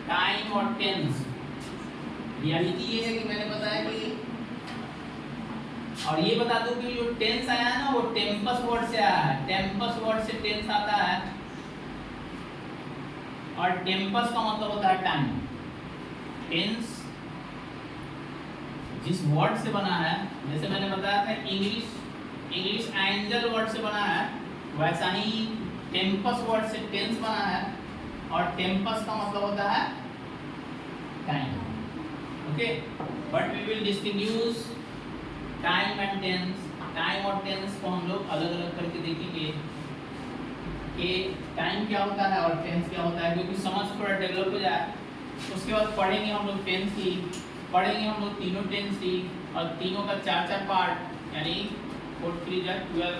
Time और tense. Reality ये है कि मैंने बताया कि, और ये बता दूं कि जो टेंस आया है ना वो टेम्पस वर्ड से आया है। टेम्पस वर्ड से टेंस आता है, और टेम्पस का मतलब होता है टाइम। टेंस जिस वर्ड से बना है, जैसे मैंने बताया था इंग्लिश एंजल वर्ड से बना है, वैसा ही टेम्पस वर्ड से टेंस बना है, और टेम्पस का मतलब होता है time. Okay, but we will distinguish time and tense. Time और टेंस को हम लोग अलग अलग करके देखेंगे कि टाइम क्या होता है और टेंस क्या होता है, क्योंकि समझ थोड़ा डेवलप हो जाए। उसके बाद पढ़ेंगे हम लोग टेंस की, पढ़ेंगे हम लोग तीनों टेंस की, और तीनों का 4-4 पार्ट, यानी 4 3 12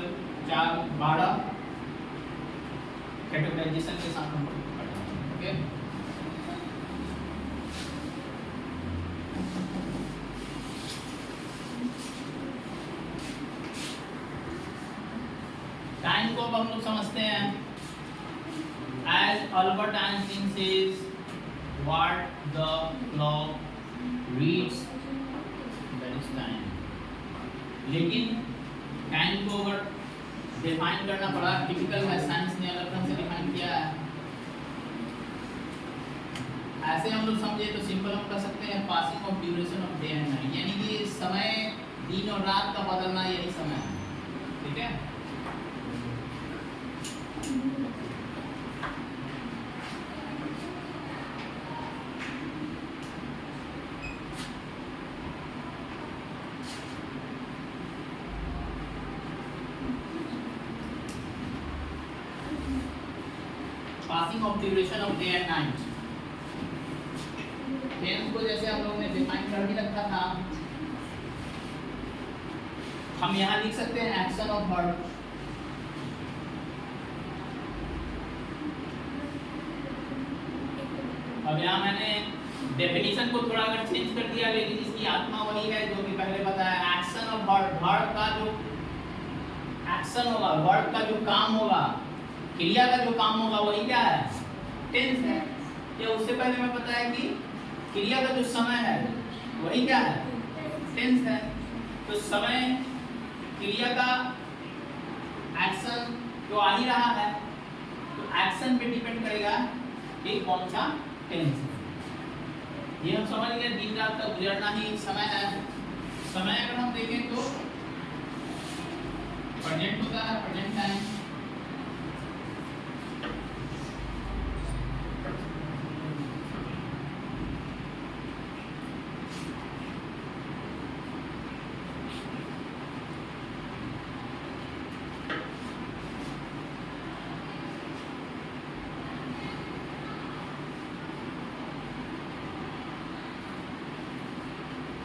4 12 कैटेगराइजेशन के साथ हम लोग पढ़ेंगे। ओके, टाइम को अब हम लोग समझते हैं। As Albert Einstein says, what the clock reads that is time. लेकिन टाइम को अगर डिफाइन करना बड़ा टिपिकल है, साइंस ने अलग ढंग से डिफाइन किया है। ऐसे हम लोग समझे तो सिंपल हम कर सकते हैं, passing of duration of day and night, यानी कि समय दिन और रात का बदलना, यही समय है। ठीक है, passing of duration of day and night. Tense को जैसे हम लोगों ने डिफाइन कर ही रखा था, हम यहाँ लिख सकते हैं एक्शन ऑफ वर्ब। अब यहाँ मैंने डेफिनेशन को थोड़ा अगर चेंज कर दिया, लेकिन इसकी आत्मा वही है जो कि पहले बताया। एक्शन ऑफ वर्ब, वर्ब का जो एक्शन होगा, वर्ब का जो काम होगा, क्रिया का जो काम होगा, वही क्या है, टेंस है। या उससे पहले मैं बताया कि क्रिया का जो समय है वही क्या है, टेंस है। तो समय क्रिया का एक्शन जो आ ही रहा है, तो एक्शन पे डिपेंड करेगा कि कौन सा टेंस है। ये हम समझ गए, दिन रात का गुजरना ही समय है। समय अगर हम देखें तो प्रेजेंट होता है, present time.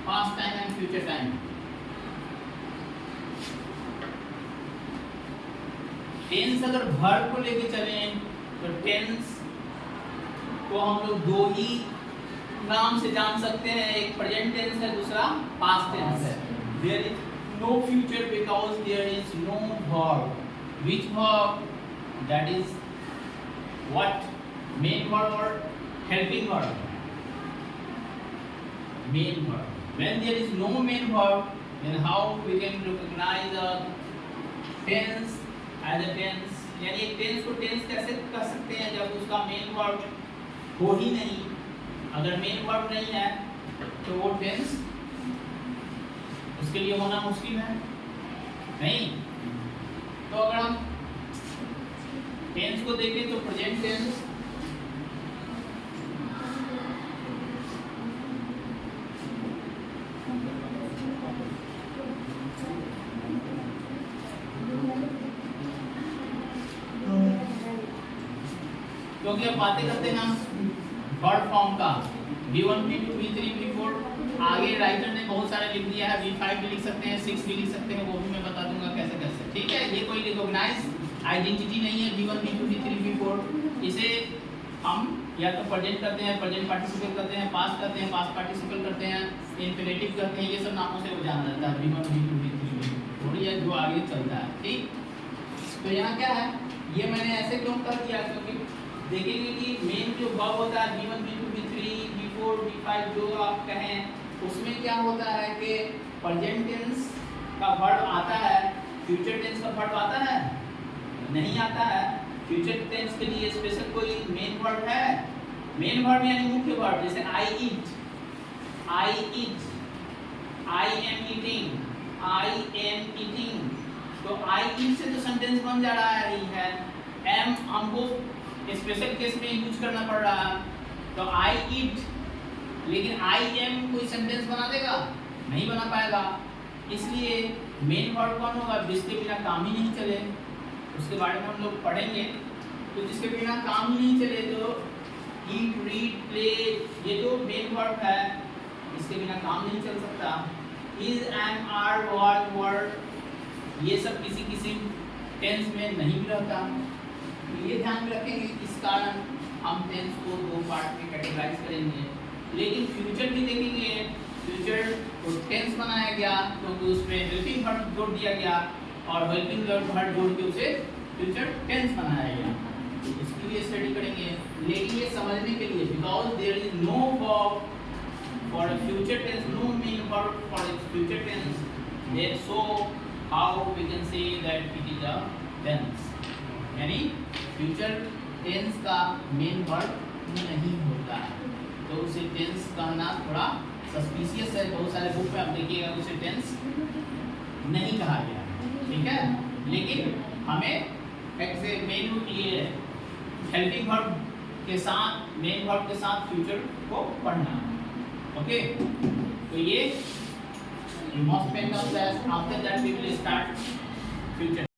Past time and future time. Tense अगर वर्ब को लेके चलें तो टेंस को हम लोग दो ही नाम से जान सकते हैं, एक प्रेजेंट टेंस है, दूसरा पास्ट टेंस है। There is no future because there is no verb. Which verb? That is what? Main verb और helping verb? Main verb. When there is no main verb, then how we can recognize a tense as a tense? यानी एक tense को tense कैसे कर सकते हैं जब उसका main verb हो ही नहीं। अगर main verb नहीं है तो वो tense उसके लिए होना मुश्किल है, नहीं। तो अगर हम tense को देखें तो present tense, क्योंकि अब बातें करते हैं हम वर्ड फॉर्म का, V1 V2 V3 V4, आगे राइटर ने बहुत सारे लिख दिया है, V5 भी लिख सकते हैं, 6 भी लिख सकते हैं, वो भी मैं बता दूंगा कैसे कैसे। ठीक है, ये कोई रिकॉग्नाइज आइडेंटिटी नहीं है V1 V2 V3 V4। इसे हम या तो प्रेजेंट करते हैं, प्रेजेंट पार्टिसिपल करते हैं, पास्ट करते हैं, पास्ट पार्टिसिपल करते हैं, इन्फिनेटिव करते हैं, ये सब नामों से वो जाना जाता है V1 V2 V3 V4, थोड़ी है जो आगे चलता है। ठीक, तो यहाँ क्या है, ये मैंने ऐसे क्यों कर दिया, क्योंकि देखेंगे कि मेन जो वर्ब होता है V1 V2 V3 B4 B5 जो आप कहें उसमें क्या होता है कि प्रेजेंट टेंस का वर्ब आता है, फ्यूचर टेंस का वर्ब आता है नहीं आता है। फ्यूचर टेंस के लिए स्पेशल कोई मेन वर्ब है? मेन वर्ब यानी मुख्य वर्ब, जैसे आई ईट, आई एम ईटिंग, तो आई ईट से तो सेंटेंस बन जा रहा है। एम हमको स्पेशल केस में यूज करना पड़ रहा है, तो आई ईट, लेकिन आई एम कोई सेंटेंस बना देगा? नहीं बना पाएगा। इसलिए मेन वर्ब कौन होगा? जिसके बिना काम ही नहीं चले, उसके बारे में हम लोग पढ़ेंगे। तो जिसके बिना काम ही नहीं चले, तो ईट, रीड, प्ले, ये जो मेन वर्ब है इसके बिना काम नहीं चल सकता। इज, एम, आर, वाज, वर, ये सब किसी किसी टेंस में नहीं भी रहता। ये ध्यान में रखेंगे, इस कारण हम टेंस को दो पार्ट में कैटेगराइज करेंगे। लेकिन फ्यूचर भी देखेंगे, फ्यूचर को टेंस बनाया गया क्योंकि तो उसमें हेल्पिंग वर्ब जोड़ दिया गया और हेल्पिंग वर्ब जोड़ के उसे फ्यूचर टेंस बनाया गया। इसकी भी स्टडी करेंगे, लेकिन ये समझने के लिए because there is no verb for a future tense, no main verb for a future tense, then so how we can say that it is a tense, यानी फ्यूचर टेंस का मेन वर्ब नहीं होता है, तो उसे tense कहना थोड़ा suspicious है। बहुत सारे बुक में आप देखिएगा उसे टेंस नहीं कहा गया, ठीक है। लेकिन हमें मेन ये हेल्पिंग वर्ब के साथ, मेन वर्ब के साथ फ्यूचर को पढ़ना, ओके। तो ये you must spend on that, after that we will start future